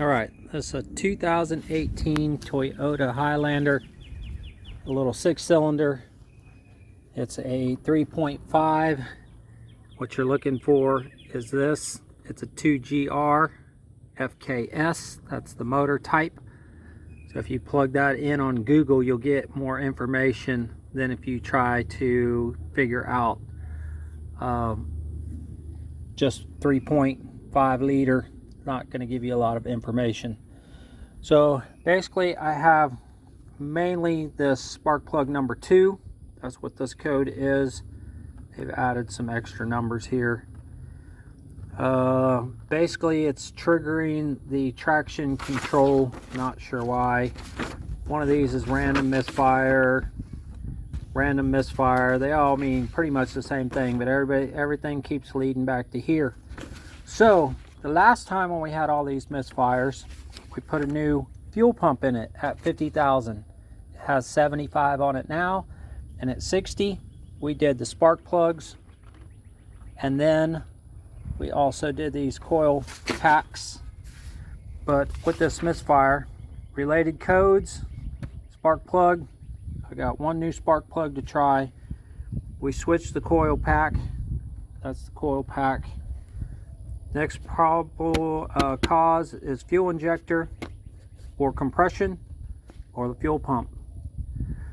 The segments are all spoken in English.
All right, this is a 2018 Toyota Highlander, a little 6-cylinder. It's a 3.5. What you're looking for is this. It's a 2GR FKS. That's the motor type. So if you plug that in on Google, you'll get more information than if you try to figure out just 3.5 liter. Not going to give you a lot of information. So basically I have mainly this spark plug number 2. That's what this code is. They've added some extra numbers here. Basically it's triggering the traction control. Not sure why. One of these is random misfire, random misfire. They all mean pretty much the same thing, but everything keeps leading back to here. So the last time when we had all these misfires, we put a new fuel pump in it at 50,000. It has 75 on it now, and at 60 we did the spark plugs, and then we also did these coil packs. But with this misfire, related codes, spark plug, I got one new spark plug to try. We switched the coil pack. That's the coil pack. Next probable cause is fuel injector or compression or the fuel pump.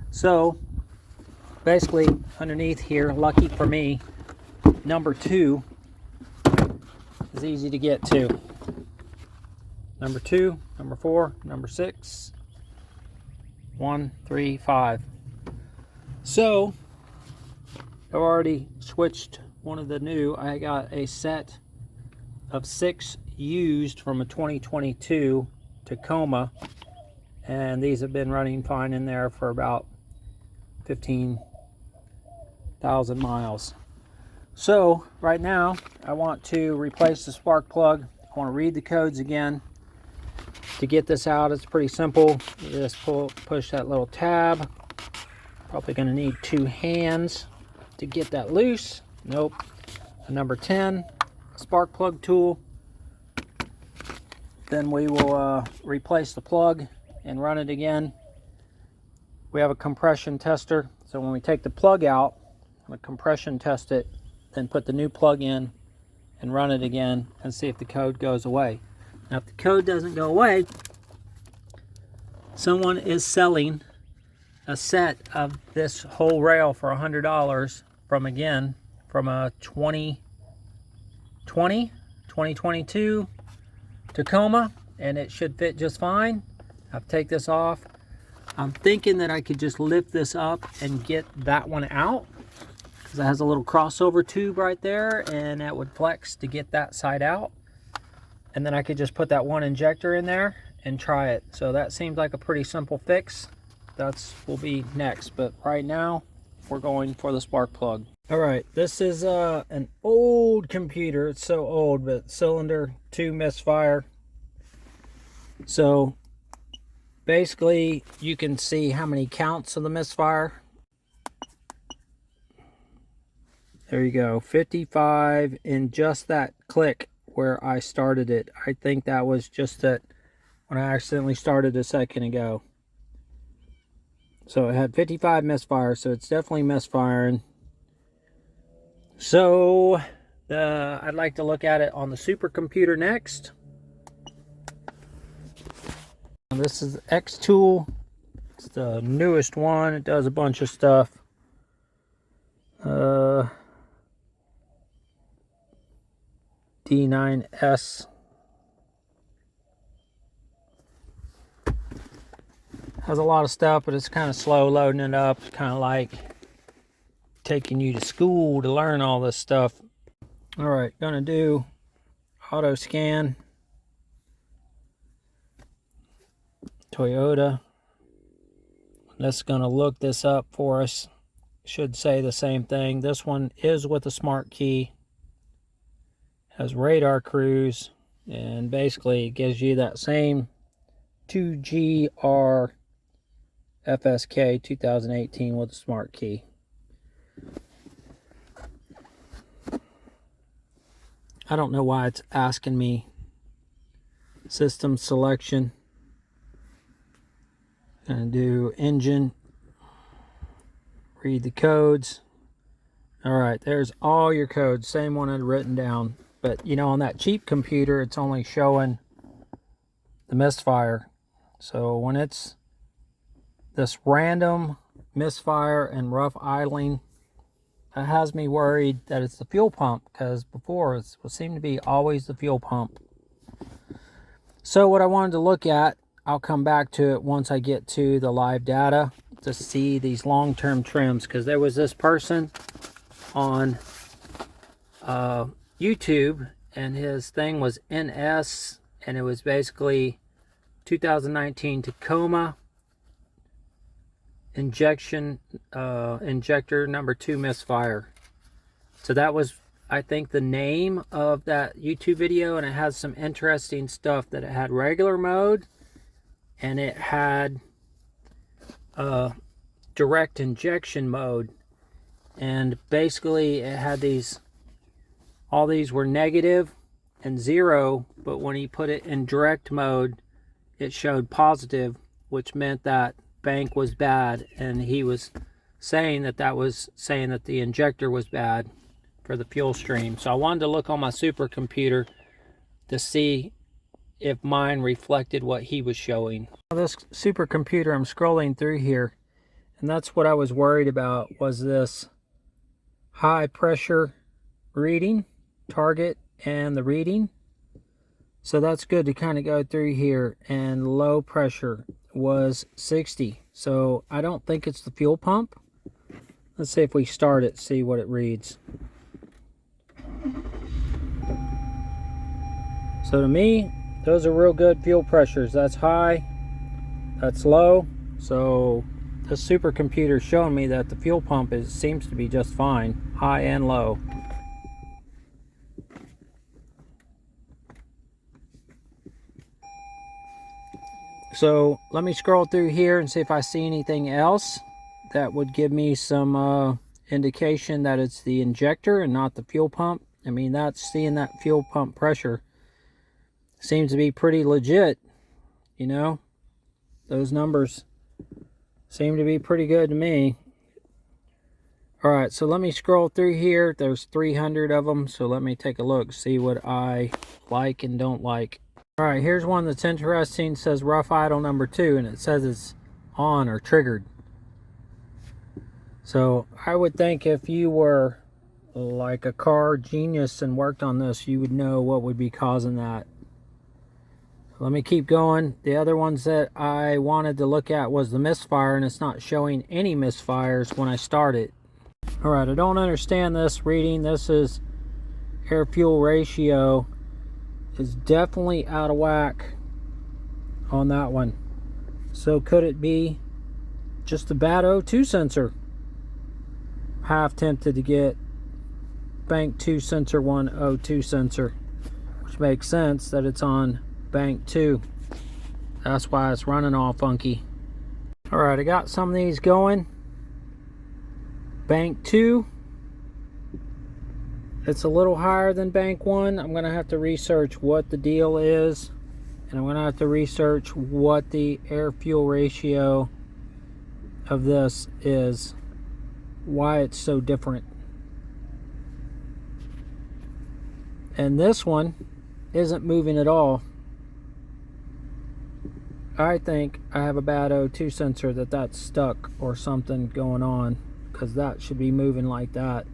So basically underneath here, lucky for me, number 2 is easy to get to. Number 2, number 4, number 6, 1, 3, 5. So I've already switched one of the new. I got a set of 6 used from a 2022 Tacoma, and these have been running fine in there for about 15,000 miles. So right now I want to replace the spark plug. I want to read the codes again. To get this out, it's pretty simple. You just push that little tab. Probably going to need 2 hands to get that loose. Nope. A number 10 spark plug tool. Then we will replace the plug and run it again. We have a compression tester, so when we take the plug out, I'm going to compression test it, then put the new plug in and run it again and see if the code goes away. Now if the code doesn't go away, someone is selling a set of this whole rail for $100 from a 2022 Tacoma, and it should fit just fine. I'll take this off. I'm thinking that I could just lift this up and get that one out, because it has a little crossover tube right there, and that would flex to get that side out. And then I could just put that one injector in there and try it. So that seems like a pretty simple fix. That's will be next, but right now we're going for the spark plug. All right, this is an old computer. It's so old, but cylinder 2 misfire. So basically you can see how many counts of the misfire. There you go, 55 in just that click where I started it. I think that was just that when I accidentally started a second ago. So it had 55 misfire, so it's definitely misfiring. So I'd like to look at it on the supercomputer next. This is the X tool. It's the newest one. It does a bunch of stuff. D9S. Has a lot of stuff, but it's kind of slow loading it up. It's kind of like taking you to school to learn all this stuff. All right, gonna do auto scan. Toyota. That's gonna look this up for us. Should say the same thing. This one is with a smart key. Has radar cruise, and basically it gives you that same 2GR FSK 2018 with a smart key. I don't know why it's asking me System selection. Gonna do engine. Read the codes. Alright, there's all your codes. Same one I'd written down. But, you know, on that cheap computer, it's only showing the misfire. So when it's this random misfire and rough idling, it has me worried that it's the fuel pump, because before it seemed to be always the fuel pump. So what I wanted to look at, I'll come back to it once I get to the live data to see these long-term trims, because there was this person on YouTube, and his thing was NS, and it was basically 2019 Tacoma injector number 2 misfire. So that was, I think, the name of that YouTube video, and it has some interesting stuff. That it had regular mode, and it had direct injection mode, and basically it had these, all these were negative and 0, but when he put it in direct mode it showed positive, which meant that bank was bad, and he was saying that the injector was bad for the fuel stream. So I wanted to look on my supercomputer to see if mine reflected what he was showing. This supercomputer, I'm scrolling through here, and that's what I was worried about, was this high pressure reading target and the reading. So that's good to kind of go through here, and low pressure was 60. So I don't think it's the fuel pump. Let's see if we start it, see what it reads. So to me, those are real good fuel pressures. That's high, that's low. So the supercomputer is showing me that the fuel pump seems to be just fine, high and low. So let me scroll through here and see if I see anything else that would give me some indication that it's the injector and not the fuel pump. I mean, seeing that fuel pump pressure seems to be pretty legit, you know. Those numbers seem to be pretty good to me. Alright, so let me scroll through here. There's 300 of them, so let me take a look, see what I like and don't like. Alright, here's one that's interesting. It says rough idle number 2, and it says it's on or triggered. So I would think if you were like a car genius and worked on this, you would know what would be causing that. Let me keep going. The other ones that I wanted to look at was the misfire, and it's not showing any misfires when I start it. Alright, I don't understand this reading. This is air fuel ratio is definitely out of whack on that one. So could it be just a bad O2 sensor? Half tempted to get bank 2 sensor 1 O2 sensor, which makes sense that it's on bank 2. That's why it's running all funky. Alright, I got some of these going. Bank 2, it's a little higher than bank 1. I'm going to have to research what the deal is, and I'm going to have to research what the air fuel ratio of this is, why it's so different. And this one isn't moving at all. I think I have a bad O2 sensor, that's stuck or something going on, because that should be moving like that.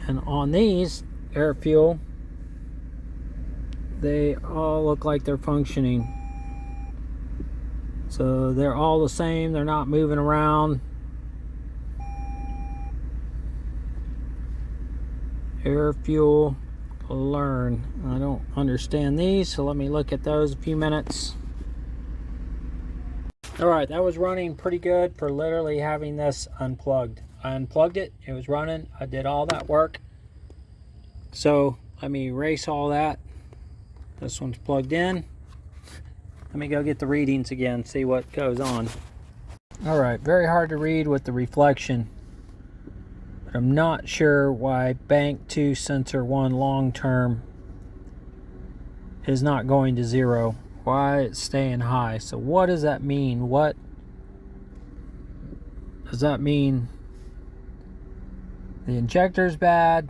And on these air fuel, they all look like they're functioning. So they're all the same, they're not moving around. Air fuel, learn. I don't understand these, so let me look at those a few minutes. Alright, that was running pretty good for literally having this unplugged. I unplugged it, it was running, I did all that work. So let me erase all that. This one's plugged in. Let me go get the readings again, see what goes on. Alright, very hard to read with the reflection. But I'm not sure why bank 2 sensor 1 long term is not going to 0. Why it's staying high? So what does that mean? What does that mean? The injector's bad?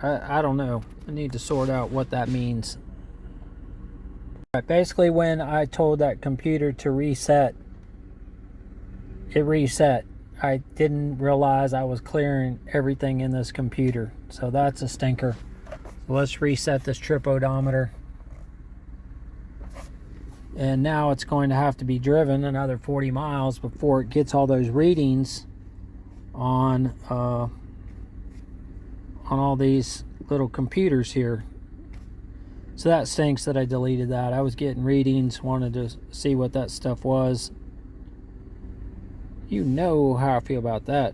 I don't know. I need to sort out what that means. Right, basically when I told that computer to reset, it reset. I didn't realize I was clearing everything in this computer. So that's a stinker. So let's reset this trip odometer. And now it's going to have to be driven another 40 miles before it gets all those readings on all these little computers here. So that stinks that I deleted that. I was getting readings, wanted to see what that stuff was. You know how I feel about that.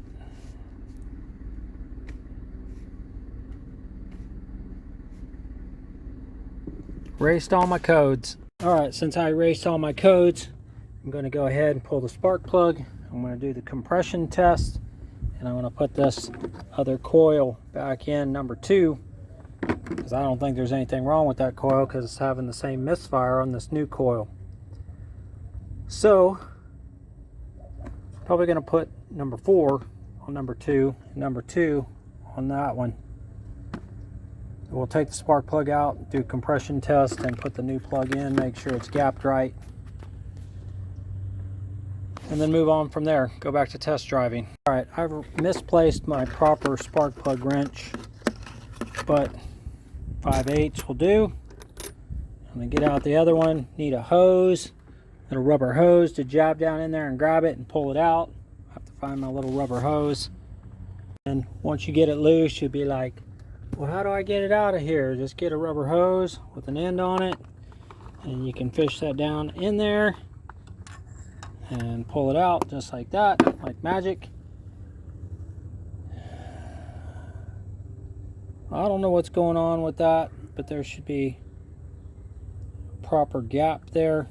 Erased all my codes. Alright, since I erased all my codes, I'm going to go ahead and pull the spark plug. I'm going to do the compression test. And I'm going to put this other coil back in, number 2. Because I don't think there's anything wrong with that coil because it's having the same misfire on this new coil. So, probably going to put number 4 on number 2, and number 2 on that one. We'll take the spark plug out, do a compression test, and put the new plug in, make sure it's gapped right. And then move on from there, go back to test driving. Alright, I've misplaced my proper spark plug wrench, but 5/8 will do. I'm going to get out the other one, need a hose, little rubber hose to jab down in there and grab it and pull it out. I have to find my little rubber hose. And once you get it loose, you'll be like, well, how do I get it out of here? Just get a rubber hose with an end on it, and you can fish that down in there and pull it out just like that, like magic. I don't know what's going on with that, but there should be a proper gap there.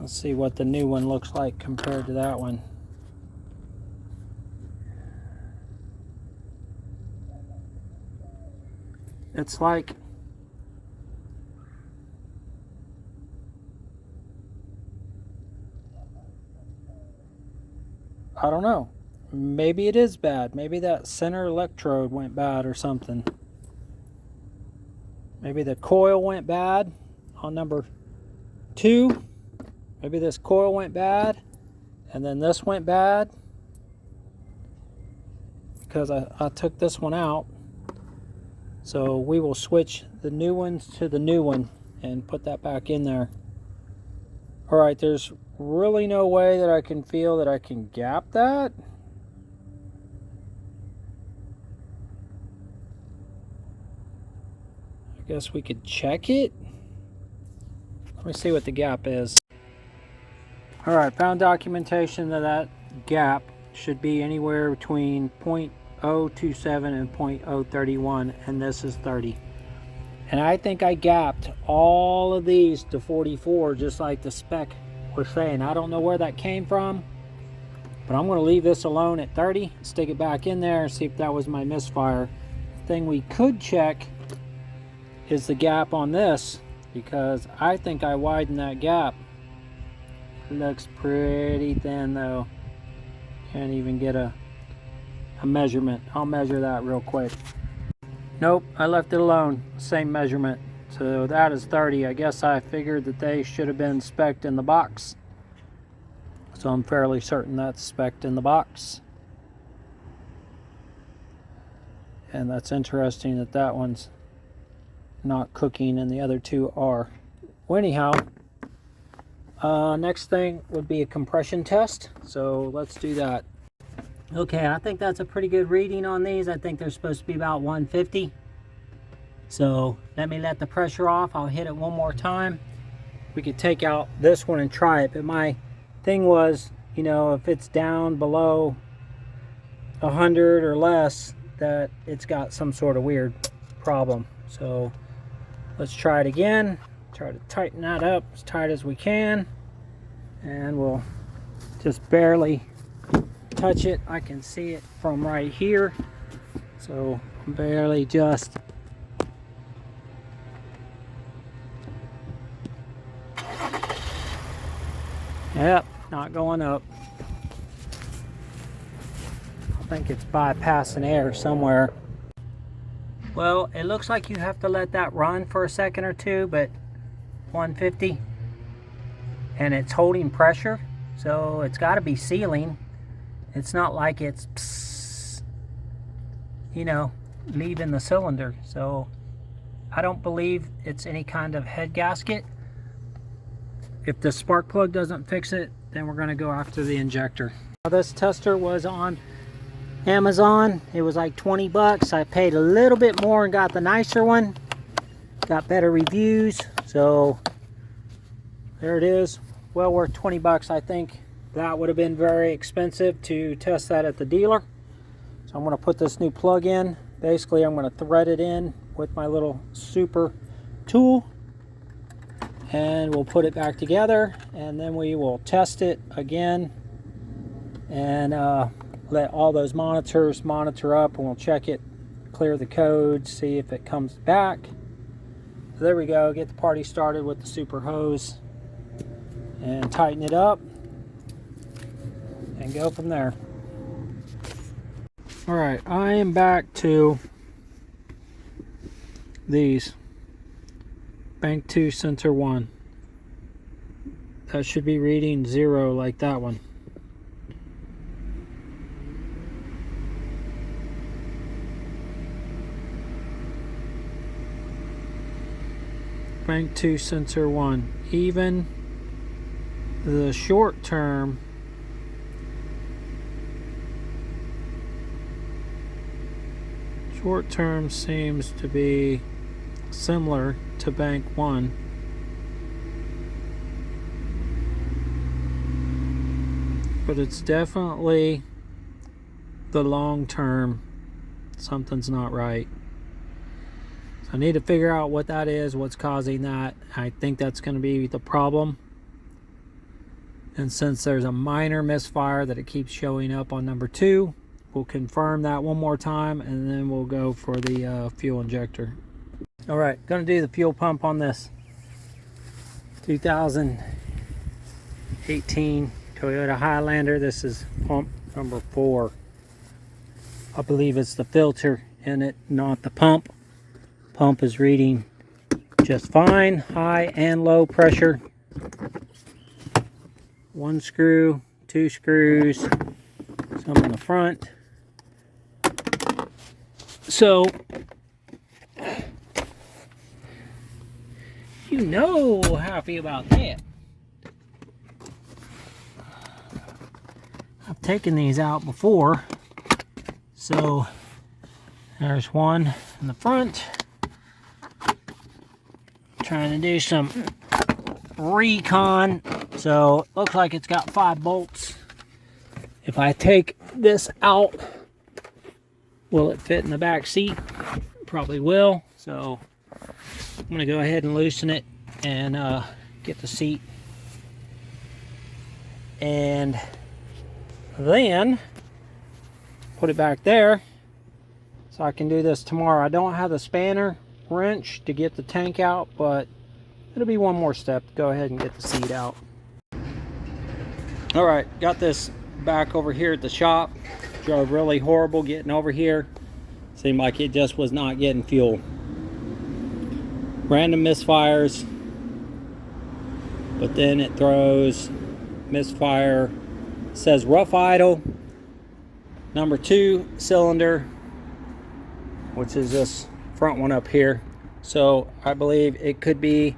Let's see what the new one looks like compared to that one. It's like I don't know. Maybe it is bad. Maybe that center electrode went bad or something. Maybe the coil went bad on number 2. Maybe this coil went bad and then this went bad because I took this one out. So we will switch the new ones to the new one and put that back in there. Alright, there's really no way that I can feel that I can gap that. I guess we could check it. Let me see what the gap is. Alright, found documentation that gap should be anywhere between 0.027 and 0.031, and this is 30. And I think I gapped all of these to 44 just like the spec was saying. I don't know where that came from, but I'm going to leave this alone at 30, stick it back in there and see if that was my misfire. The thing we could check is the gap on this, because I think I widened that gap. It looks pretty thin though. Can't even get a measurement. I'll measure that real quick. Nope, I left it alone. Same measurement. So that is 30. I guess I figured that they should have been spec'd in the box. So I'm fairly certain that's spec'd in the box. And that's interesting that that one's not cooking and the other two are. Well, anyhow, next thing would be a compression test. So let's do that. Okay, I think that's a pretty good reading on these. I think they're supposed to be about 150. So let me let the pressure off. I'll hit it one more time. We could take out this one and try it. But my thing was, you know, if it's down below 100 or less, that it's got some sort of weird problem. So let's try it again. Try to tighten that up as tight as we can. And we'll just barely touch it. I can see it from right here, so barely just Yep, not going up. I think it's bypassing air somewhere. Well, it looks like you have to let that run for a second or two, but 150, and it's holding pressure, so it's got to be sealing. It's not like it's, you know, leaving the cylinder. So I don't believe it's any kind of head gasket. If the spark plug doesn't fix it, then we're going to go after the injector. This tester was on Amazon. It was like 20 bucks. I paid a little bit more and got the nicer one. Got better reviews. So there it is. Well worth 20 bucks, I think. That would have been very expensive to test that at the dealer. So I'm going to put this new plug in. Basically, I'm going to thread it in with my little super tool. And we'll put it back together. And then we will test it again. And let all those monitors monitor up. And we'll check it, clear the code, see if it comes back. So there we go. Get the party started with the super hose. And tighten it up. And go from there. Alright, I am back to these bank 2 sensor 1. That should be reading 0 like that one. Bank 2 sensor 1. Even the short term seems to be similar to bank 1. But it's definitely the long term. Something's not right. So I need to figure out what that is, what's causing that. I think that's going to be the problem. And since there's a minor misfire that it keeps showing up on number 2, we'll confirm that one more time, and then we'll go for the fuel injector. Alright, going to do the fuel pump on this 2018 Toyota Highlander. This is pump number 4. I believe it's the filter in it, not the pump. Pump is reading just fine, high and low pressure. 1 screw, 2 screws, some in the front. So, you know how I feel about that. I've taken these out before. So, there's one in the front. Trying to do some recon. So, it looks like it's got 5 bolts. If I take this out, will it fit in the back seat? Probably will. So I'm going to go ahead and loosen it and get the seat. And then put it back there so I can do this tomorrow. I don't have the spanner wrench to get the tank out, but it'll be one more step to go ahead and get the seat out. Alright, got this back over here at the shop. Drove really horrible getting over here. Seemed like it just was not getting fuel. Random misfires, but then it throws misfire, says rough idle, number 2 cylinder, which is this front one up here. So I believe it could be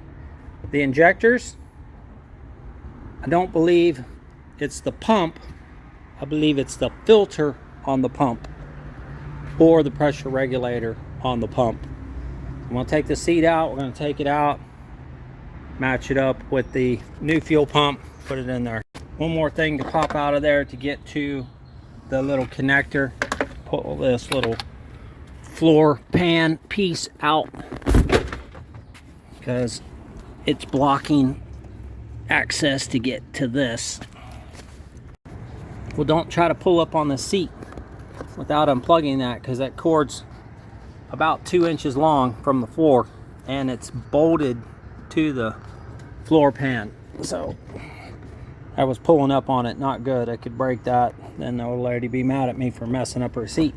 the injectors. I don't believe it's the pump. I believe it's the filter on the pump or the pressure regulator on the pump. I'm going to take the seat out. We're going to take it out, match it up with the new fuel pump, put it in there. One more thing to pop out of there to get to the little connector. Pull this little floor pan piece out because it's blocking access to get to this. Well, don't try to pull up on the seat without unplugging that, because that cord's about 2 inches long from the floor and it's bolted to the floor pan. So I was pulling up on it, not good. I could break that, then the old lady be mad at me for messing up her seat.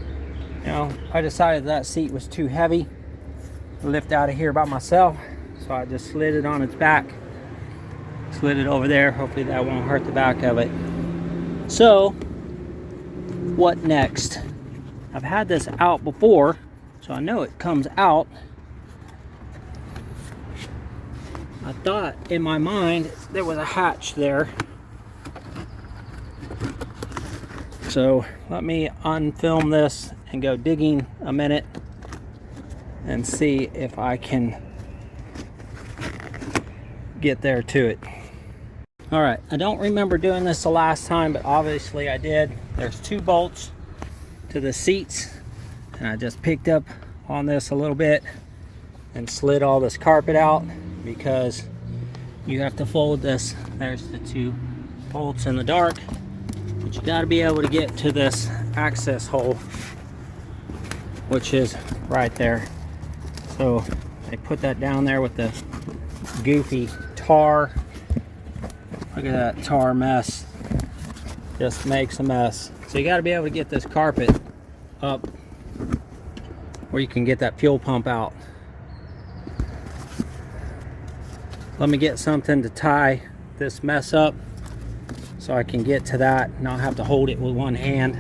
You know, I decided that seat was too heavy to lift out of here by myself, so I just slid it on its back. Slid it over there. Hopefully that won't hurt the back of it. So, what next? I've had this out before, so I know it comes out. I thought in my mind there was a hatch there. So let me unfilm this and go digging a minute and see if I can get there to it. All right, I don't remember doing this the last time, but obviously I did. There's 2 bolts to the seats, and I just picked up on this a little bit and slid all this carpet out, because you have to fold this. There's the 2 bolts in the dark, but you got to be able to get to this access hole, which is right there. So they put that down there with the goofy tar. Look at that tar mess. Just makes a mess. So you got to be able to get this carpet up where you can get that fuel pump out. Let me get something to tie this mess up so I can get to that and not have to hold it with one hand.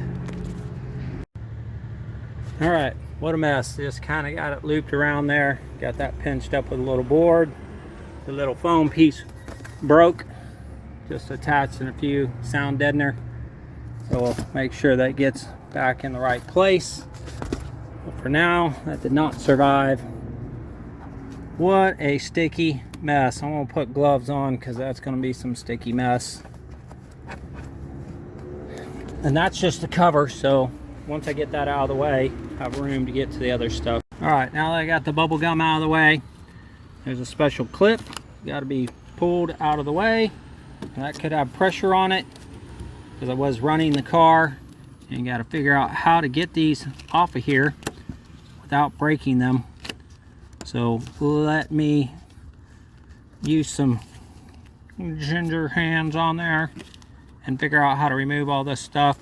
All right, what a mess. Just kind of got it looped around there. Got that pinched up with a little board. The little foam piece broke. Just attached in a few sound deadener. So we'll make sure that gets back in the right place. But for now, that did not survive. What a sticky mess. I'm gonna put gloves on because that's gonna be some sticky mess. And that's just the cover, so once I get that out of the way, I have room to get to the other stuff. All right, now that I got the bubble gum out of the way, there's a special clip. Got to be pulled out of the way. And that could have pressure on it because I was running the car, and you got to figure out how to get these off of here without breaking them. So let me use some ginger hands on there and figure out how to remove all this stuff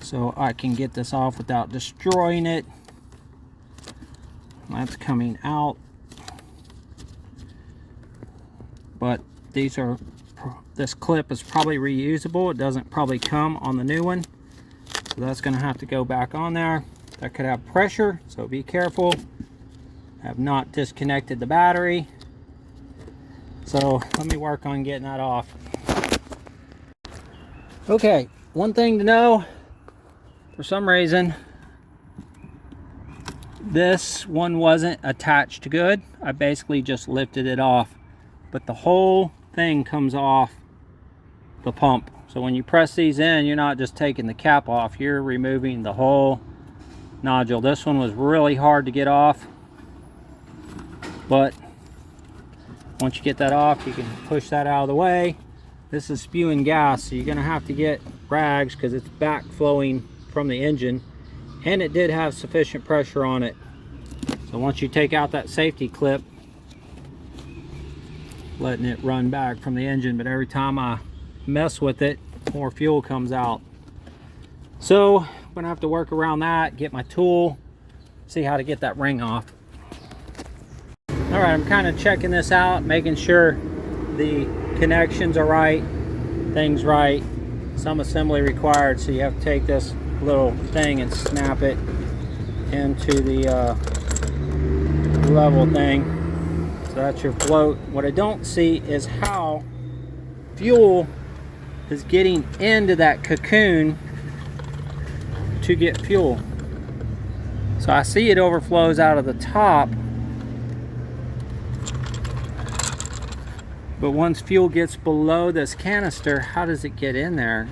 so I can get this off without destroying it. That's coming out. But this clip is probably reusable. It doesn't probably come on the new one. So that's gonna have to go back on there. That could have pressure, so be careful. I have not disconnected the battery. So let me work on getting that off. Okay, one thing to know, for some reason, this one wasn't attached good. I basically just lifted it off, but the whole thing comes off the pump. So when you press these in, you're not just taking the cap off, you're removing the whole nodule. This one was really hard to get off, but once you get that off, you can push that out of the way. This is spewing gas, so you're gonna have to get rags because it's backflowing from the engine, and it did have sufficient pressure on it. So once you take out that safety clip, letting it run back from the engine, but every time I mess with it, more fuel comes out. So I'm gonna have to work around that, get my tool, see how to get that ring off. All right, I'm kind of checking this out, making sure the connections are right, things right. Some assembly required, so you have to take this little thing and snap it into the level thing. So that's your float. What I don't see is how fuel is getting into that cocoon to get fuel. So I see it overflows out of the top, but once fuel gets below this canister, how does it get in there?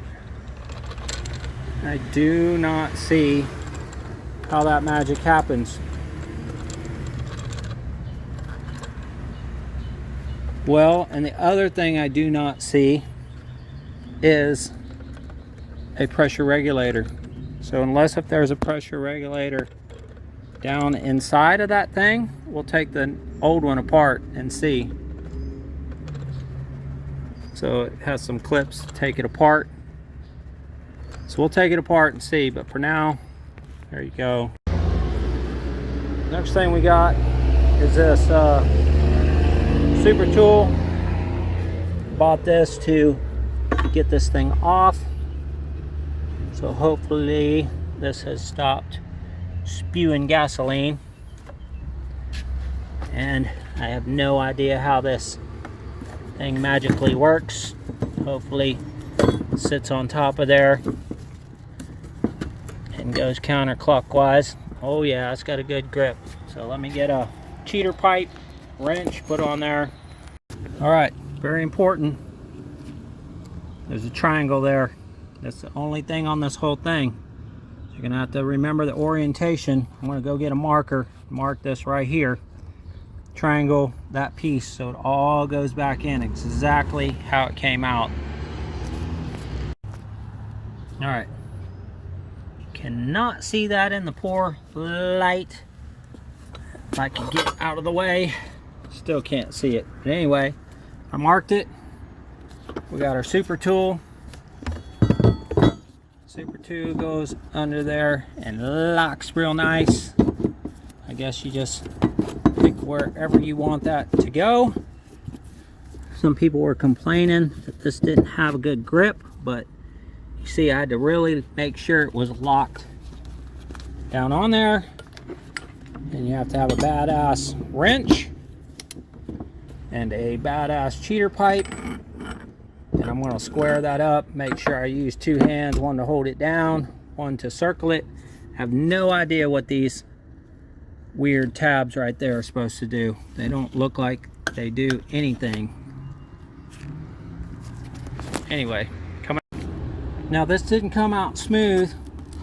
I do not see how that magic happens. Well, and the other thing I do not see is a pressure regulator. So unless if there's a pressure regulator down inside of that thing, we'll take the old one apart and see. so it has some clips to take it apart. So we'll take it apart and see, but for now, there you go. Next thing we got is this super tool. Bought this to get this thing off. So hopefully this has stopped spewing gasoline. And I have no idea how this thing magically works. Hopefully it sits on top of there and goes counterclockwise. Oh yeah, it's got a good grip. So let me get a cheater pipe, wrench, put on there. All right, very important. There's a triangle there. That's the only thing on this whole thing. So you're gonna have to remember the orientation. I'm gonna go get a marker, mark this right here. Triangle that piece so it all goes back in exactly how it came out. All right. Cannot see that in the poor light. If I can get out of the way, still can't see it. But anyway, I marked it. We got our super tool. Super tool goes under there and locks real nice. I guess you just pick wherever you want that to go. Some people were complaining that this didn't have a good grip, but you see, I had to really make sure it was locked down on there. And you have to have a badass wrench and a badass cheater pipe. And I'm going to square that up, make sure I use two hands, one to hold it down, one to circle it. I have no idea what these weird tabs right there are supposed to do. They don't look like they do anything. Anyway, now this didn't come out smooth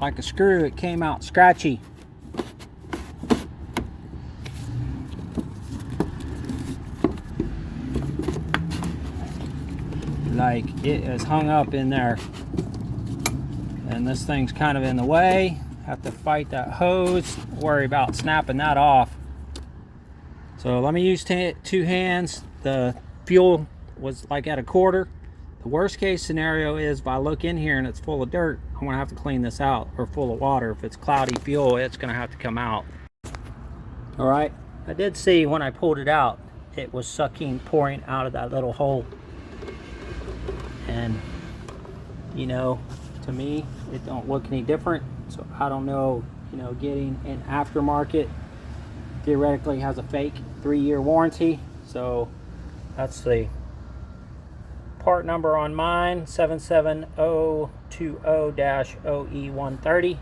like a screw, it came out scratchy. Like it is hung up in there. And this thing's kind of in the way. Have to fight that hose, worry about snapping that off. So let me use two hands. The fuel was like at a quarter. The worst case scenario is if I look in here and it's full of dirt, I'm gonna have to clean this out, or full of water. If it's cloudy fuel, it's gonna have to come out. All right, I did see when I pulled it out, it was sucking, pouring out of that little hole. And you know, to me, it don't look any different. So I don't know, you know, getting an aftermarket theoretically has a fake 3-year warranty. So that's the part number on mine, 77020-OE130.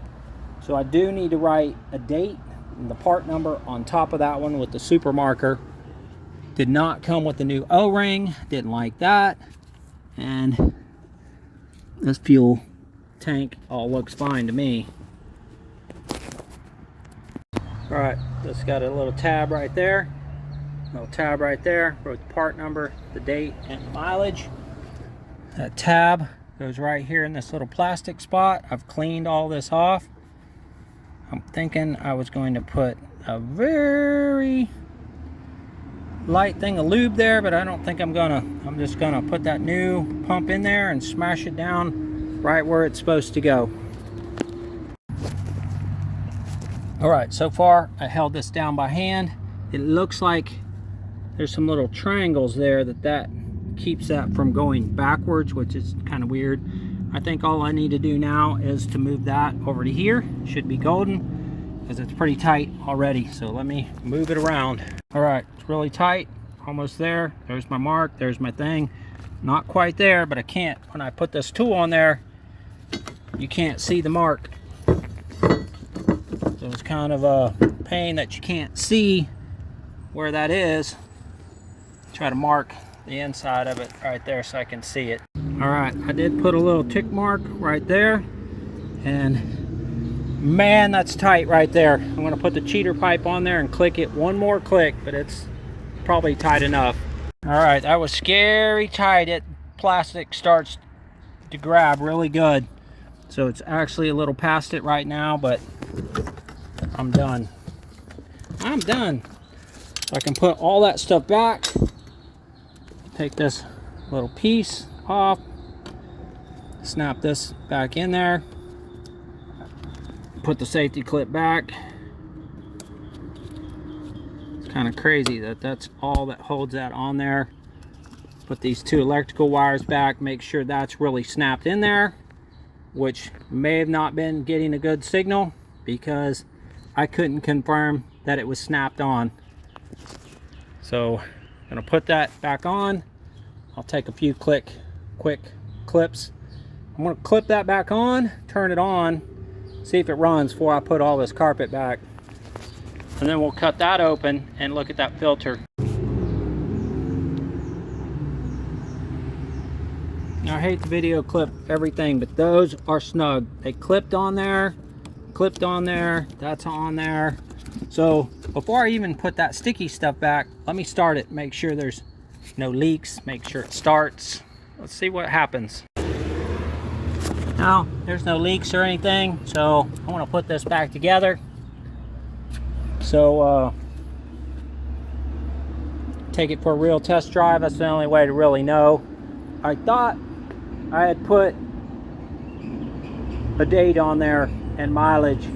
So I do need to write a date and the part number on top of that one with the super marker. Did not come with the new O-ring, didn't like that. And this fuel tank all looks fine to me. All right, this got a little tab right there, little tab right there, wrote the part number, the date, and mileage. That tab goes right here in this little plastic spot. I've cleaned all this off. I'm thinking I was going to put a very light thing of lube there, but I don't think I'm gonna. I'm just gonna put that new pump in there and smash it down right where it's supposed to go. All right, so far I held this down by hand. It looks like there's some little triangles there that keeps that from going backwards, which is kind of weird. I think all I need to do now is to move that over to here. Should be golden because it's pretty tight already. So let me move it around. All right, it's really tight, almost there. There's my mark, there's my thing. Not quite there, but I can't, when I put this tool on there, you can't see the mark. So it's kind of a pain that you can't see where that is. Try to mark the inside of it right there so I can see it. All right, I did put a little tick mark right there, and man, that's tight right there. I'm gonna put the cheater pipe on there and click it one more click, but it's probably tight enough. All right, that was scary tight. It plastic starts to grab really good. So it's actually a little past it right now, but I'm done. I'm done. So I can put all that stuff back. Take this little piece off. Snap this back in there. Put the safety clip back. It's kind of crazy that that's all that holds that on there. Put these two electrical wires back. Make sure that's really snapped in there, which may have not been getting a good signal because I couldn't confirm that it was snapped on. So I'm gonna put that back on. I'll take a few quick clips. I'm gonna clip that back on, turn it on, see if it runs before I put all this carpet back. And then we'll cut that open and look at that filter. Now I hate to video clip everything, but those are snug. They clipped on there, that's on there. So before I even put that sticky stuff back, let me start it, make sure there's no leaks, make sure it starts. Let's see what happens. Now, there's no leaks or anything, so I want to put this back together. So, take it for a real test drive. That's the only way to really know. I thought I had put a date on there and mileage,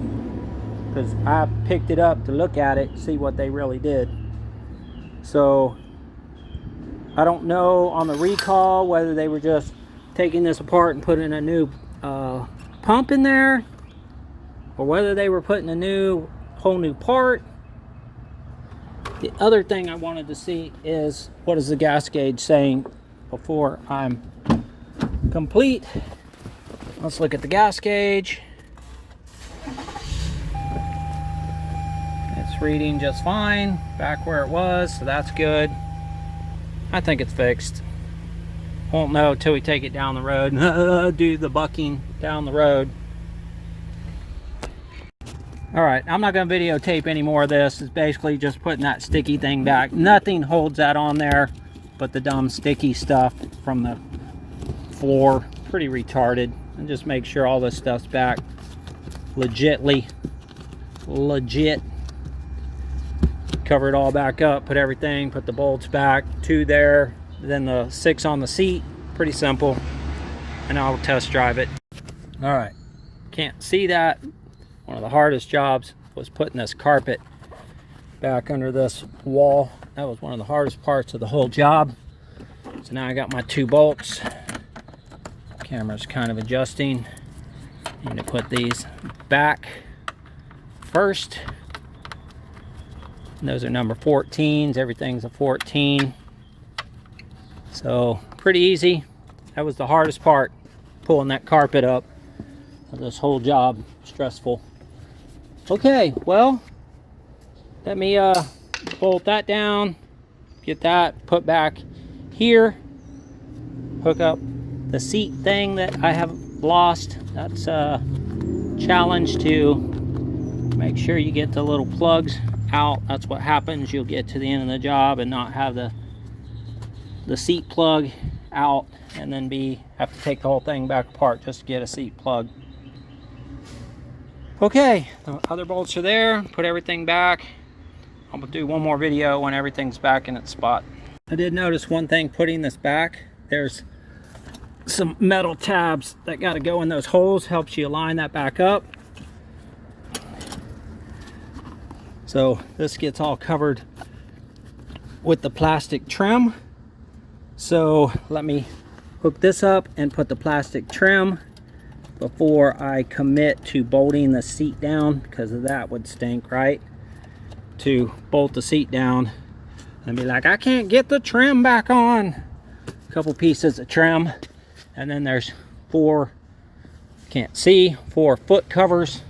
because I picked it up to look at it, see what they really did. So, I don't know on the recall whether they were just taking this apart and putting a new pump in there, or whether they were putting a whole new part. The other thing I wanted to see is, what is the gas gauge saying before I'm complete. Let's look at the gas gauge. It's reading just fine, back where it was, so that's good. I think it's fixed. Won't know till we take it down the road. Do the bucking down the road. Alright, I'm not going to videotape any more of this. It's basically just putting that sticky thing back. Nothing holds that on there but the dumb sticky stuff from the floor. Pretty retarded. And just make sure all this stuff's back legit. Cover it all back up, put everything, put the bolts back, 2 there, then the 6 on the seat. Pretty simple. And I'll test drive it. Alright, can't see that. One of the hardest jobs was putting this carpet back under this wall. That was one of the hardest parts of the whole job. So now I got my 2 bolts. Camera's kind of adjusting. Need to put these back first. Those are number 14s. Everything's a 14. So pretty easy. That was the hardest part, pulling that carpet up. This whole job stressful. Okay, well, let me bolt that down, get that put back here, hook up the seat thing that I have lost. That's a challenge to make sure you get the little plugs out. That's what happens. You'll get to the end of the job and not have the seat plug out, and then have to take the whole thing back apart just to get a seat plug. Okay, the other bolts are there. Put everything back. I'll do one more video when everything's back in its spot. I did notice one thing putting this back. There's some metal tabs that got to go in those holes. Helps you line that back up. So this gets all covered with the plastic trim. So let me hook this up and put the plastic trim before I commit to bolting the seat down, because that would stink, right? To bolt the seat down and be like, I can't get the trim back on. A couple pieces of trim, and then there's 4, can't see, 4 foot covers.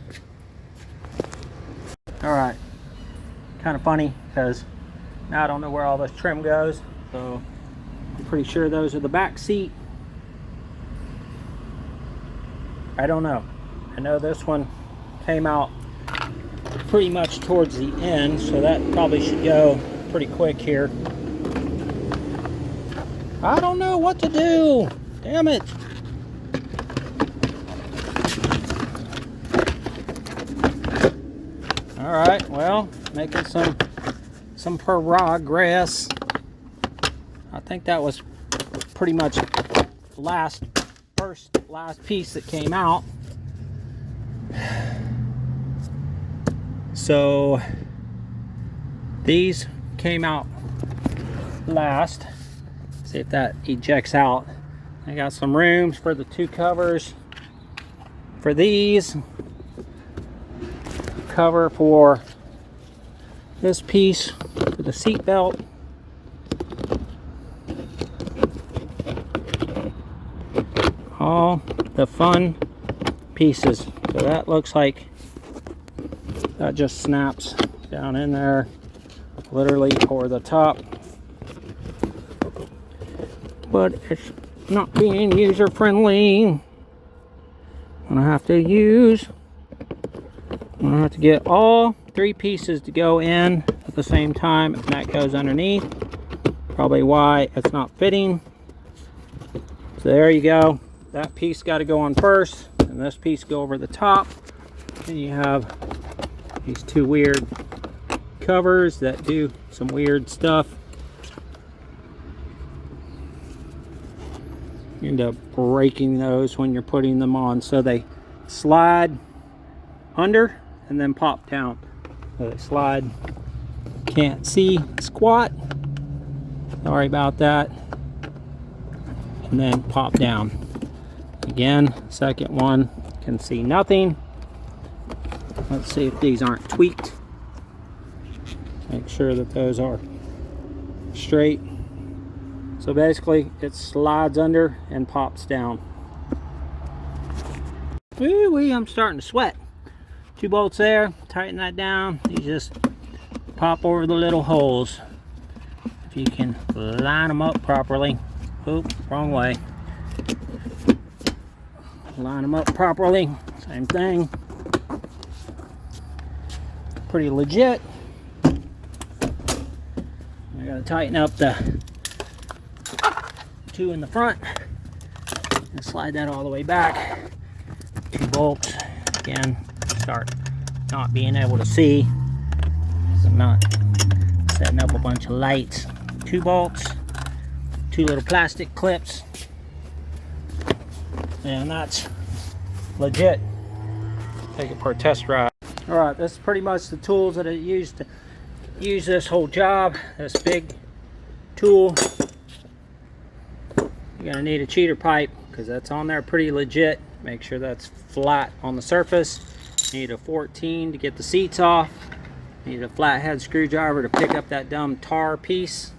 All right, kind of funny because now I don't know where all this trim goes, so I'm pretty sure those are the back seat. I don't know. I know this one came out pretty much towards the end, so that probably should go pretty quick here. I don't know what to do. Damn it. All right, well, making some progress. I think that was pretty much last piece that came out. So these came out last. See if that ejects out. I got some rooms for the two covers for these. Cover for this piece for the seat belt. All the fun pieces. So that looks like that just snaps down in there, literally over the top. But it's not being user friendly. I'm gonna have to get all three pieces to go in at the same time, and that goes underneath. Probably why it's not fitting. So there you go. That piece got to go on first, and this piece go over the top. And you have these two weird covers that do some weird stuff. You end up breaking those when you're putting them on, so they slide under and then pop down. So they slide, can't see squat, sorry about that, and then pop down. Again, second one can see nothing. Let's see if these aren't tweaked. Make sure that those are straight. So basically it slides under and pops down. Woo-wee, I'm starting to sweat. Two bolts there, tighten that down. You just pop over the little holes. If you can line them up properly. Oop, wrong way. Line them up properly, same thing. Pretty legit. I gotta tighten up the two in the front and slide that all the way back. Two bolts. Again, start not being able to see. I'm not setting up a bunch of lights. Two bolts, two little plastic clips, and that's legit. Take it for a test ride. All right, this is pretty much the tools that I used to use this whole job. This big tool. You're gonna need a cheater pipe because that's on there pretty legit. Make sure that's flat on the surface. You need a 14 to get the seats off. You need a flathead screwdriver to pick up that dumb tar piece.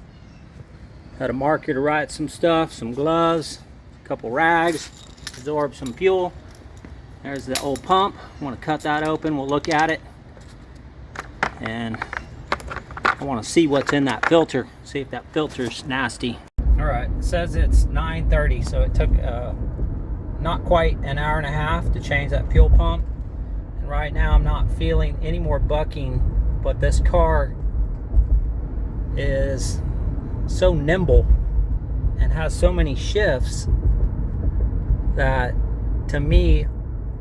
Got a marker to write some stuff, some gloves, a couple rags, absorb some fuel. There's the old pump. I want to cut that open. We'll look at it. And I want to see what's in that filter. See if that filter's nasty. All right, it says it's 9:30, so it took not quite an hour and a half to change that fuel pump. And right now I'm not feeling any more bucking, but this car is so nimble and has so many shifts that to me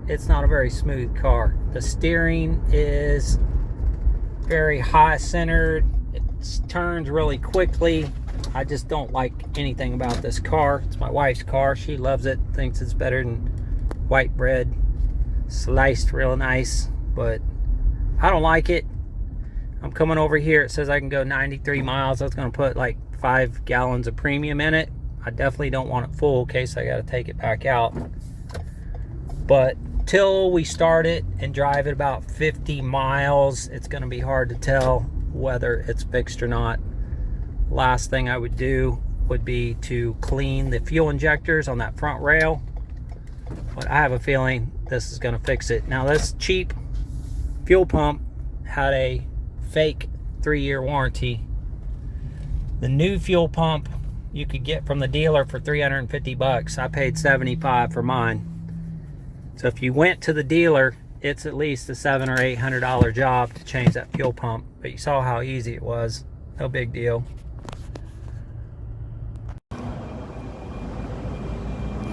it's not a very smooth car. The steering is very high centered. It turns really quickly. I just don't like anything about this car. It's my wife's car. She loves it, thinks it's better than white bread, sliced real nice, but I don't like it. I'm coming over here. It says I can go 93 miles. I was going to put like 5 gallons of premium in it. I definitely don't want it full in case I got to take it back out. But till we start it and drive it about 50 miles, it's going to be hard to tell whether it's fixed or not. Last thing I would do would be to clean the fuel injectors on that front rail. But I have a feeling this is going to fix it. Now this cheap fuel pump had a fake 3-year warranty. The new fuel pump you could get from the dealer for 350 bucks. I paid 75 for mine. So if you went to the dealer, it's at least a $700 or $800 job to change that fuel pump. But you saw how easy it was. No big deal.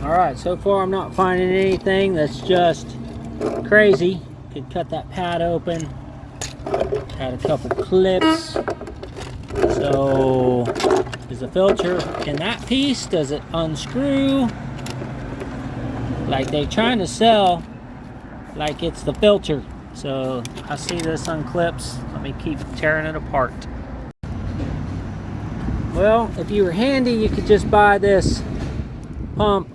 Alright, so far I'm not finding anything that's just crazy. Could cut that pad open. Had a couple clips. So Is the filter in that piece? Does it unscrew? Like they trying to sell like it's the filter. So I see this unclips. Let me keep tearing it apart. Well, if you were handy, you could just buy this pump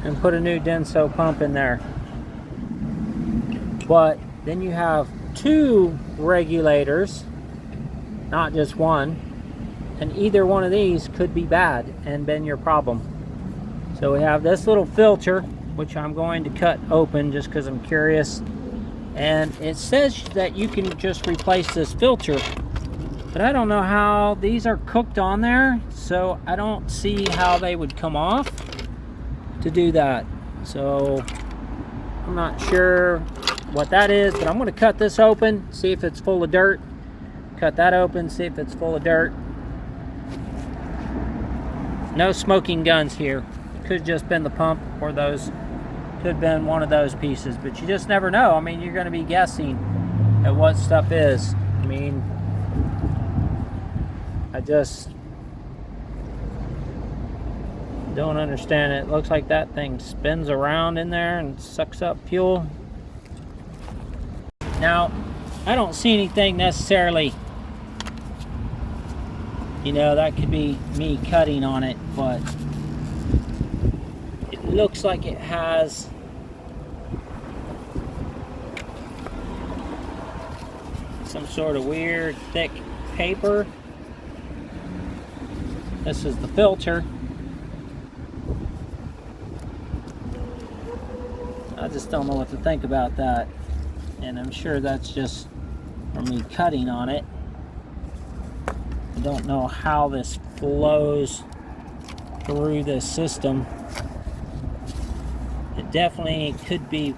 and put a new Denso pump in there. But then you have two regulators, not just one, and either one of these could be bad and been your problem. So we have this little filter, which I'm going to cut open just because I'm curious, and it says that you can just replace this filter, but I don't know how. These are cooked on there, so I don't see how they would come off to do that. So I'm not sure what that is, but I'm going to cut this open, see if it's full of dirt. Cut that open, see if it's full of dirt. No smoking guns here. Could have just been the pump, or those could have been one of those pieces, but you just never know. I mean, you're going to be guessing at what stuff is. I mean, I just don't understand it. It looks like that thing spins around in there and sucks up fuel. Now, I don't see anything necessarily, you know, that could be me cutting on it, but it looks like it has some sort of weird thick paper. This is the filter. I just don't know what to think about that, and I'm sure that's just from me cutting on it. I don't know how this flows through this system. It definitely could be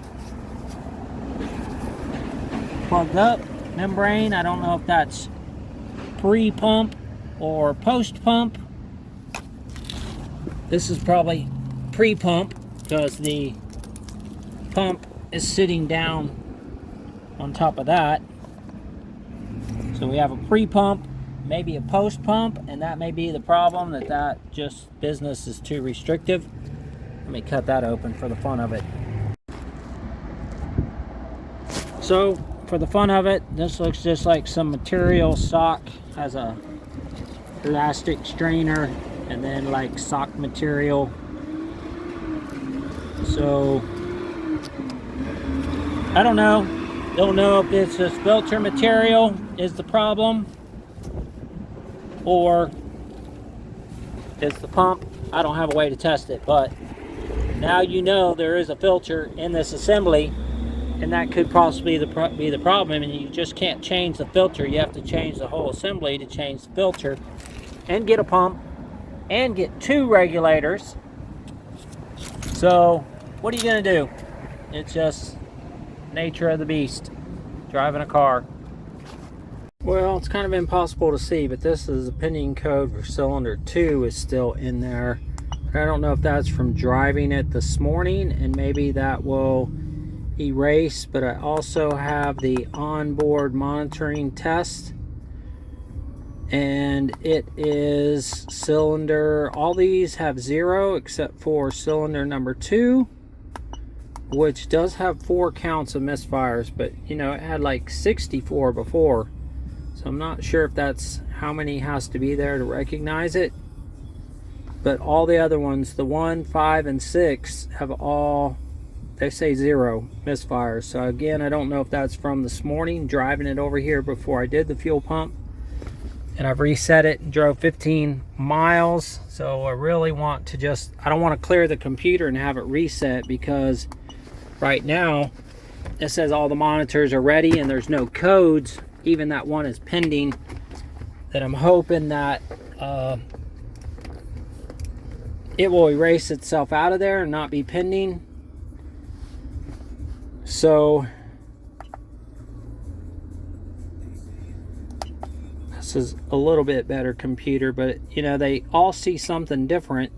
plugged up, membrane. I don't know if that's pre-pump or post-pump. This is probably pre-pump because the pump is sitting down on top of that. So we have a pre-pump, maybe a post-pump, and that may be the problem, that just business is too restrictive. Let me cut that open for the fun of it. So for the fun of it, this looks just like some material sock. Has a elastic strainer and then like sock material. So I don't know if it's this filter material is the problem or it's the pump. I don't have a way to test it, but now you know there is a filter in this assembly, and that could possibly be the problem. And you just can't change the filter. You have to change the whole assembly to change the filter and get a pump and get two regulators. So what are you going to do? It's just nature of the beast, driving a car. Well, it's kind of impossible to see, but this is the pinion code for cylinder 2 is still in there. I don't know if that's from driving it this morning, and maybe that will erase, but I also have the onboard monitoring test, and it is cylinder, all these have 0 except for cylinder number 2, which does have 4 counts of misfires, but you know, it had like 64 before. So I'm not sure if that's how many has to be there to recognize it. But all the other ones, the 1, 5, and 6, have all, they say 0 misfires. So again, I don't know if that's from this morning, driving it over here before I did the fuel pump. And I've reset it and drove 15 miles. So I really want to just, I don't want to clear the computer and have it reset, because right now it says all the monitors are ready and there's no codes. Even that one is pending, that I'm hoping that it will erase itself out of there and not be pending. So this is a little bit better computer, but you know, they all see something different.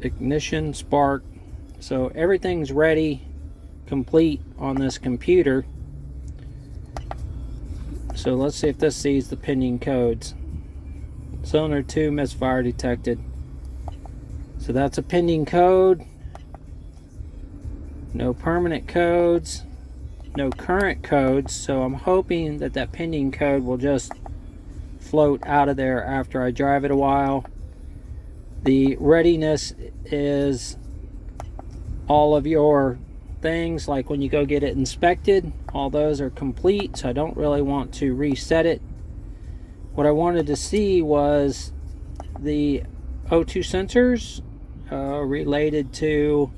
Ignition, spark. So everything's ready complete on this computer. So let's see if this sees the pending codes. Cylinder 2 misfire detected. So that's a pending code. No permanent codes. No current codes. So I'm hoping that that pending code will just float out of there after I drive it a while. The readiness is all of your things, like when you go get it inspected, all those are complete, so I don't really want to reset it. What I wanted to see was the O2 sensors related to,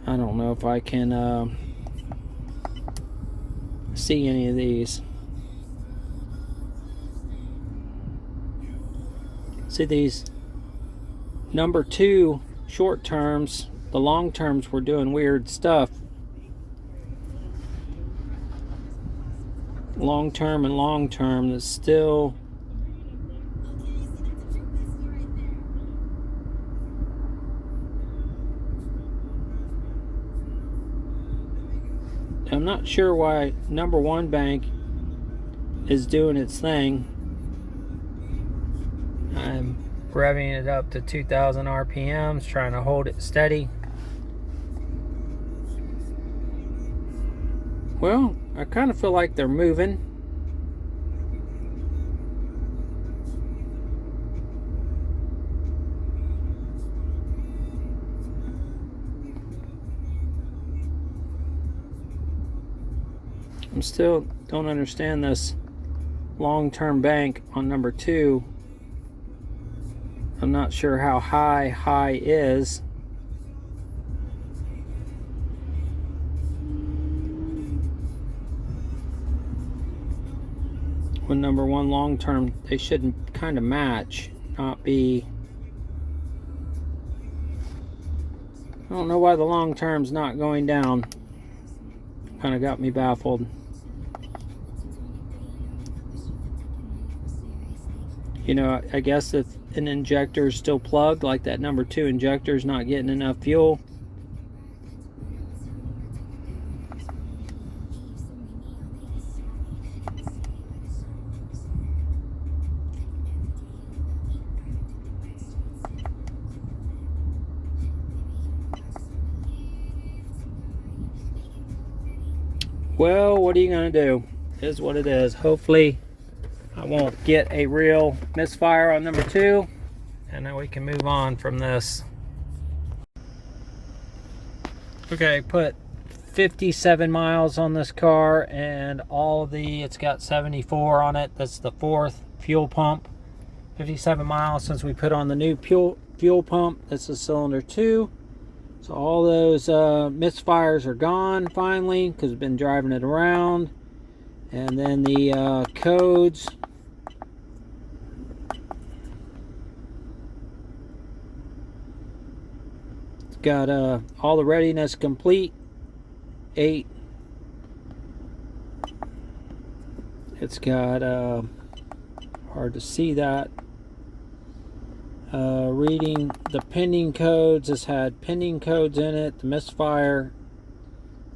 I don't know if I can see any of these. See these number 2 short terms. The long terms were doing weird stuff. Long term and long term is still I'm not sure why number 1 bank is doing its thing. I'm revving it up to 2,000 RPMs, trying to hold it steady. Well, I kind of feel like they're moving. I'm still don't understand this long-term bank on number 2. I'm not sure how high is. When number 1 long term, they should kind of match, not be. I don't know why the long term's not going down. Kind of got me baffled. You know, I guess if an injector is still plugged, like that number 2 injector is not getting enough fuel. Well, what are you going to do? It is what it is. Hopefully I won't get a real misfire on number 2, and then we can move on from this. Okay, put 57 miles on this car, and it's got 74 on it. That's the 4th fuel pump. 57 miles since we put on the new fuel pump. This is cylinder 2. So all those misfires are gone finally, because we've been driving it around. And then the codes. It's got all the readiness complete. 8. It's got hard to see that. Reading the pending codes. This had pending codes in it. The misfire,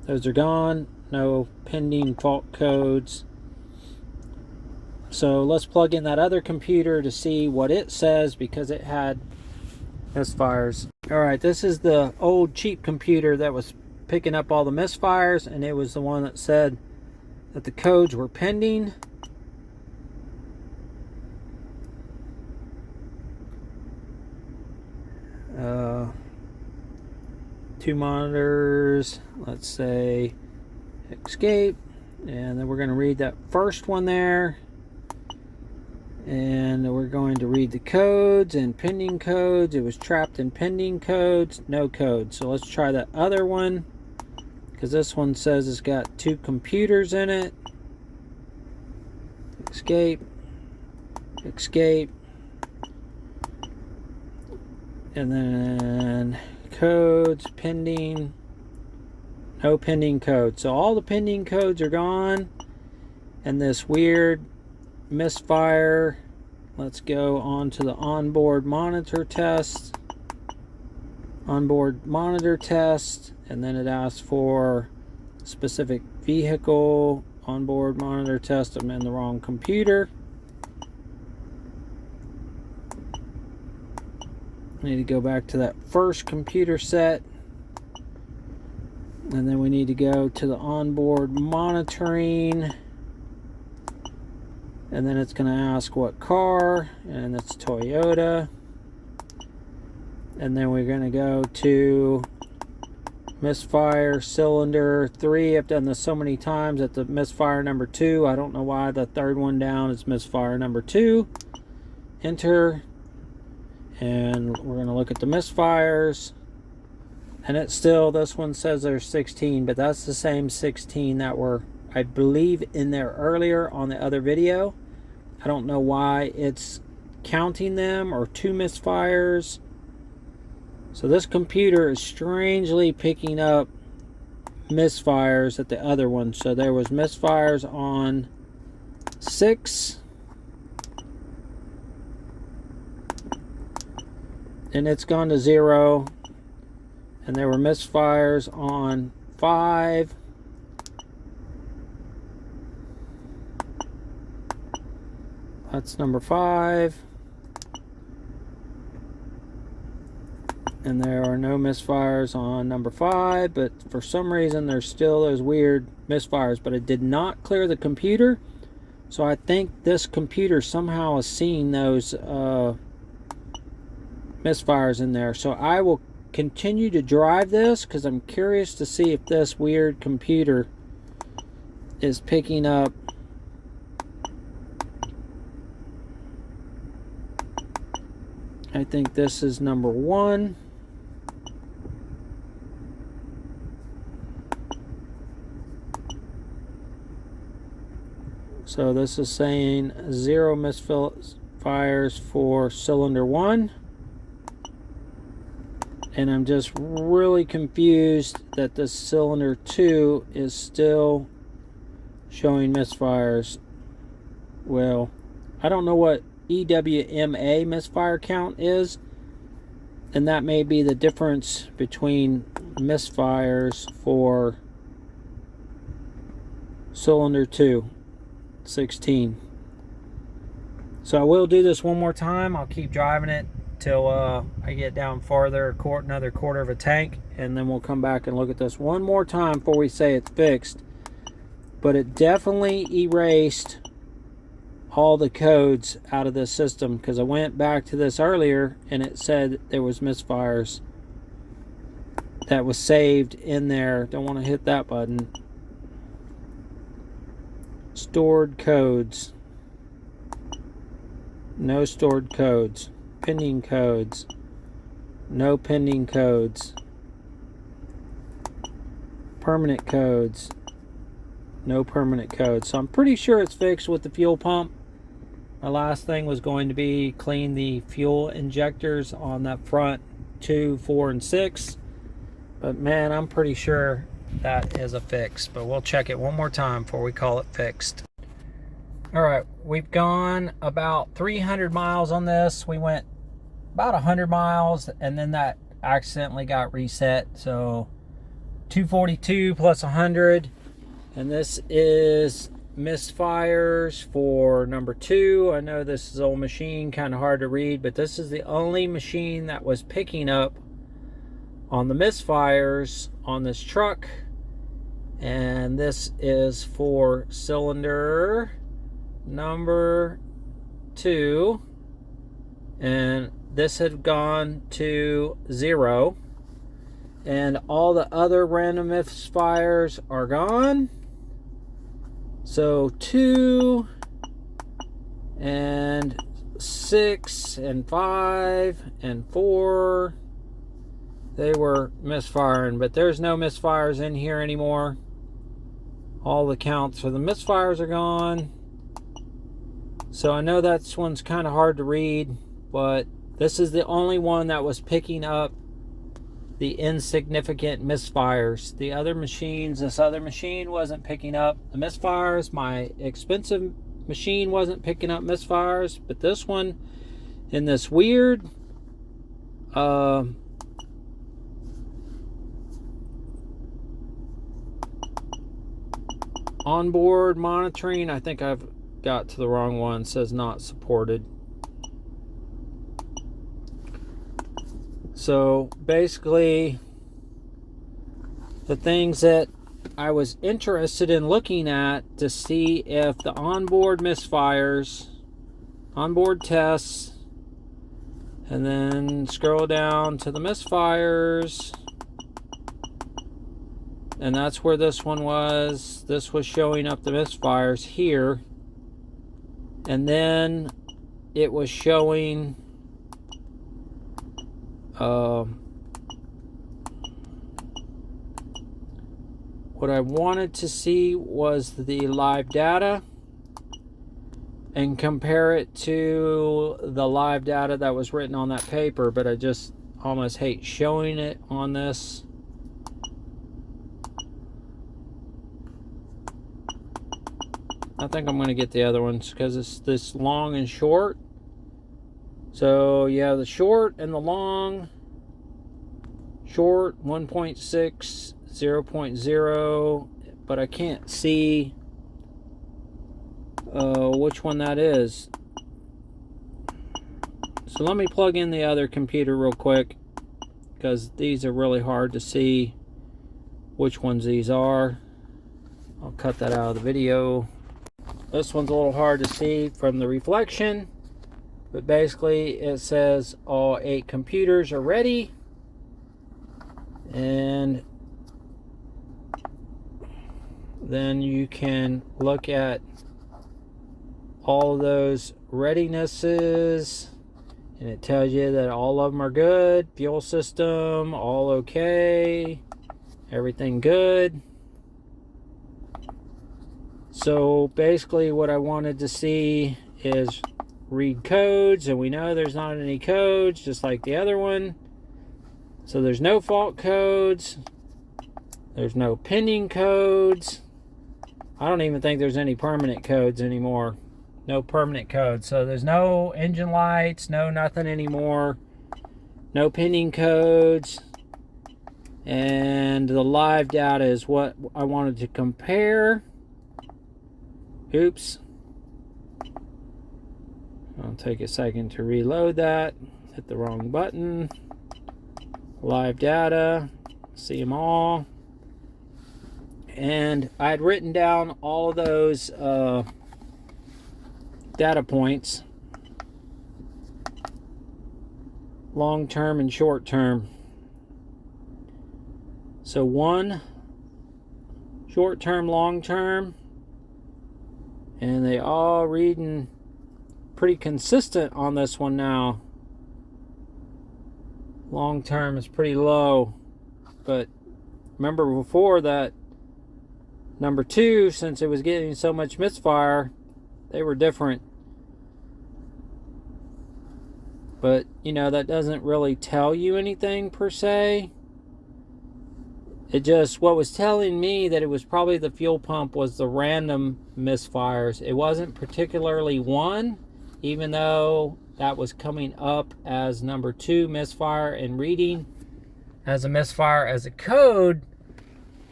those are gone. No pending fault codes. So let's plug in that other computer to see what it says, because it had misfires. Alright, this is the old cheap computer that was picking up all the misfires, and it was the one that said that the codes were pending. Two monitors, let's say escape, and then we're going to read that first one there, and we're going to read the codes and pending codes. It was trapped in pending codes, no codes. So let's try that other one, because this one says it's got 2 computers in it. Escape, and then codes, pending, no pending code. So all the pending codes are gone, and this weird misfire. Let's go on to the onboard monitor test. and then it asks for specific vehicle, onboard monitor test. I'm in the wrong computer. I need to go back to that first computer set, and then we need to go to the onboard monitoring, and then it's going to ask what car, and it's Toyota. And then we're going to go to misfire cylinder 3. I've done this so many times at the misfire number 2. I don't know why the third one down is misfire number 2. Enter. And we're going to look at the misfires. And it's still, this one says there's 16, but that's the same 16 that were, I believe, in there earlier on the other video. I don't know why it's counting them, or 2 misfires. So this computer is strangely picking up misfires at the other one. So there was misfires on 6. And it's gone to 0. And there were misfires on 5. That's number 5. And there are no misfires on number 5, but for some reason there's still those weird misfires. But it did not clear the computer, so I think this computer somehow has seen those misfires in there. So I will continue to drive this because I'm curious to see if this weird computer is picking up I think this is number 1. So this is saying 0 misfires for cylinder 1. And I'm just really confused that the cylinder 2 is still showing misfires. Well, I don't know what EWMA misfire count is, and that may be the difference between misfires for cylinder 2, 16. So I will do this one more time. I'll keep driving it till I get down farther, another quarter of a tank, and then we'll come back and look at this one more time before we say it's fixed. But it definitely erased all the codes out of this system, because I went back to this earlier and it said there was misfires that was saved in there. Don't want to hit that button. Stored codes. No stored codes. Pending codes. No pending codes. Permanent codes. No permanent codes. So I'm pretty sure it's fixed with the fuel pump. My last thing was going to be clean the fuel injectors on that front 2, 4, and 6. But man, I'm pretty sure that is a fix. But we'll check it one more time before we call it fixed. Alright, we've gone about 300 miles on this. We went about 100 miles and then that accidentally got reset. So 242 plus 100. And this is misfires for number 2. I know this is an old machine, kind of hard to read, but this is the only machine that was picking up on the misfires on this truck. And this is for cylinder number 2, and this had gone to 0, and all the other random misfires are gone. So 2 and 6 and 5 and 4, they were misfiring, but there's no misfires in here anymore. All the counts for the misfires are gone. So I know that one's kind of hard to read, but this is the only one that was picking up the insignificant misfires. The other machines, this other machine wasn't picking up the misfires. My expensive machine wasn't picking up misfires, but this one in this weird onboard monitoring. I think I've got to the wrong one. It says not supported. So basically, the things that I was interested in looking at to see if the onboard misfires, onboard tests, and then scroll down to the misfires, and that's where this one was. This was showing up the misfires here, and then it was showing what I wanted to see was the live data and compare it to the live data that was written on that paper, but I just almost hate showing it on this. I think I'm going to get the other ones because it's this long and short. So you have the short and the long. Short 1.6, 0.0, but I can't see which one that is. So let me plug in the other computer real quick, because these are really hard to see which ones these are. I'll cut that out of the video. This one's a little hard to see from the reflection, but basically it says all 8 computers are ready, and then you can look at all those readinesses, and it tells you that all of them are good. Fuel system, all okay, everything good. So basically what I wanted to see is read codes, and we know there's not any codes, just like the other one. So there's no fault codes, there's no pending codes. I don't even think there's any permanent codes anymore. No permanent codes. So there's no engine lights, no nothing anymore. No pending codes. And the live data is what I wanted to compare. Oops. I'll take a second to reload that. Hit the wrong button. Live data. See them all. And I had written down all of those data points, long term and short term. So one short term, long term, and they all reading pretty consistent on this one now. Long term is pretty low, but remember before that number 2, since it was getting so much misfire, they were different. But you know, that doesn't really tell you anything per se. It just, what was telling me that it was probably the fuel pump was the random misfires. It wasn't particularly one, even though that was coming up as number 2 misfire and reading as a misfire as a code.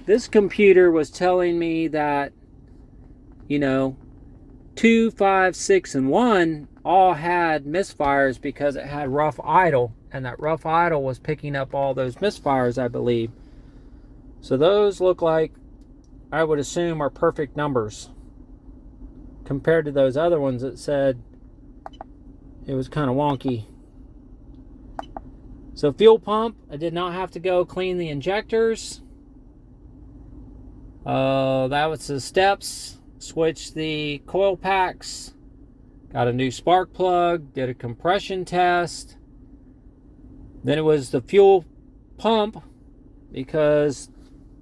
This computer was telling me that, you know, 2, 5, 6, and 1 all had misfires because it had rough idle, and that rough idle was picking up all those misfires, I believe. So those look like, I would assume, are perfect numbers compared to those other ones that said it was kind of wonky. So fuel pump, I did not have to go clean the injectors. That was the steps. Switched the coil packs. Got a new spark plug. Did a compression test. Then it was the fuel pump, because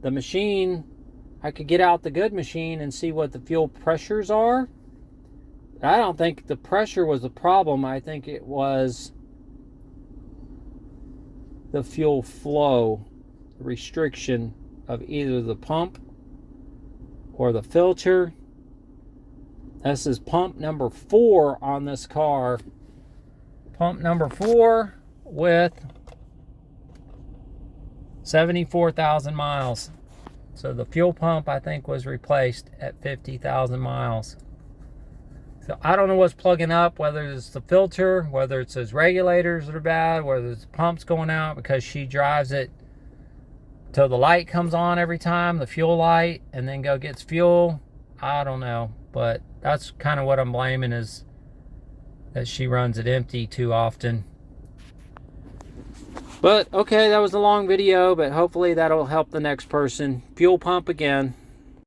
the machine, I could get out the good machine and see what the fuel pressures are. I don't think the pressure was the problem. I think it was the fuel flow, restriction of either the pump or the filter. This is pump number 4 on this car. Pump number 4 with 74,000 miles. So the fuel pump, I think, was replaced at 50,000 miles. So I don't know what's plugging up, whether it's the filter, whether it's those regulators that are bad, whether it's the pump's going out, because she drives it till the light comes on every time, the fuel light, and then gets fuel. I don't know, but that's kind of what I'm blaming, is that she runs it empty too often. But okay, that was a long video, but hopefully that'll help the next person. Fuel pump again.